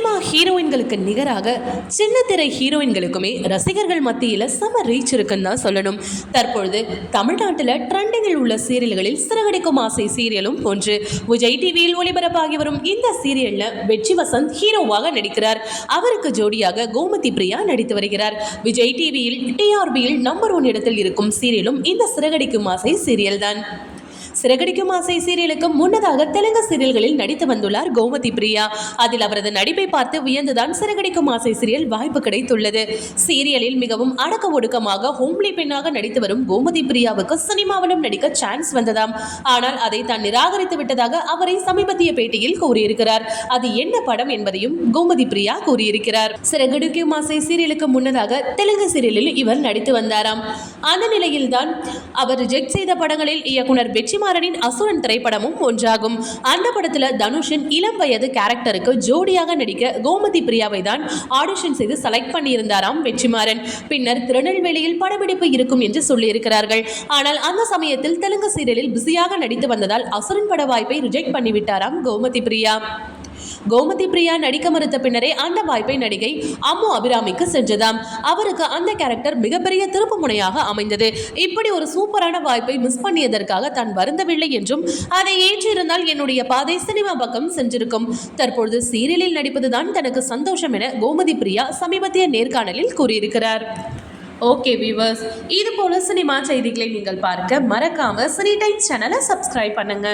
Cinema ஹீரோயின்களுக்கு நிகராக சின்ன திரை ஹீரோயின்களுக்குமே ரசிகர்கள் மத்தியில் செம ரீச் இருக்குன்னு தான் சொல்லணும். தற்பொழுது தமிழ்நாட்டில் ட்ரெண்டிங்கில் உள்ள சீரியல்களில் சிறகடிக்கும் ஆசை சீரியலும் ஒன்று. விஜய் டிவியில் ஒளிபரப்பாகி வரும் இந்த சீரியல்ல வெற்றி வசந்த் ஹீரோவாக நடிக்கிறார். அவருக்கு ஜோடியாக கோமதி பிரியா நடித்து வருகிறார். விஜய் டிவியில் டிஆர்பியில் நம்பர் 1 இடத்தில் இருக்கும் சீரியலும் இந்த சிறகடிக்கும் ஆசை சீரியல் தான். சிறகடிக்கும் ஆசை சீரியலுக்கு முன்னதாக தெலுங்கு சீரியல்களில் நடித்து வந்துள்ளார் கோமதி பிரியா. அதில் அவரது நடிப்பை பார்த்து வியந்துதான் சிறகடிக்கும் ஆசை சீரியல் வாய்ப்பு கிடைத்துள்ளது. சீரியலில் மிகவும் அடக்க ஒடுக்கமாக ஹோம்லி பெண்ணாக நடித்து வரும் கோமதி பிரியாவுக்கு சினிமாவிலும் நடிக்க சான்ஸ் வந்ததாம். ஆனால் அதை தான் நிராகரித்து விட்டதாக அவரை சமீபத்திய பேட்டியில் கூறியிருக்கிறார். அது என்ன படம் என்பதையும் கோமதி பிரியா கூறியிருக்கிறார். சிறகடிக்கும் ஆசை சீரியலுக்கு முன்னதாக தெலுங்கு சீரியலில் இவர் நடித்து வந்தாராம். அந்த நிலையில்தான் அவர் ரிஜெக்ட் செய்த படங்களில் இயக்குனர் வெற்றிமாறனின் அசுரன் திரைப்படமும் ஒன்றாகும். அந்த படத்துல தனுஷின் இளம் வயது கேரக்டருக்கு ஜோடியாக நடிக்க கோமதி பிரியாவை தான் ஆடிஷன் செய்து செலக்ட் பண்ணியிருந்தாராம் வெற்றிமாறன். பின்னர் திருநெல்வேலியில் படப்பிடிப்பு இருக்கும் என்று சொல்லியிருக்கிறார்கள். ஆனால் அந்த சமயத்தில் தெலுங்கு சீரியலில் பிஸியாக நடித்து வந்ததால் அசுரன் பட வாய்ப்பை ரிஜெக்ட் பண்ணிவிட்டாராம் கோமதி பிரியா. கோமதி பிரியா நடிக்க மறுத்த பின்னரே அந்த வாய்ப்பை நடிகை அம்மு அபிராமிக்கு சென்றதாம். அவருக்கு அந்த கேரக்டர் மிகப்பெரிய திருப்பு முனையாக அமைந்தது. இப்படி ஒரு சூப்பரான வாய்ப்பை மிஸ் பண்ணியதற்காக தான் வருந்தவில்லை என்றும் அதை ஏற்றிருந்தால் என்னுடைய பாதை சினிமா பக்கம் சென்றிருக்கும். தற்பொழுது சீரியலில் நடிப்பதுதான் தனக்கு சந்தோஷம் என கோமதி பிரியா சமீபத்திய நேர்காணலில் கூறியிருக்கிறார். ஓகே வியூவர்ஸ், இது போல சினிமா செய்திகளை நீங்கள் பார்க்க மறக்காம சினி டைம்ஸ் சேனலை சப்ஸ்கிரைப் பண்ணுங்க.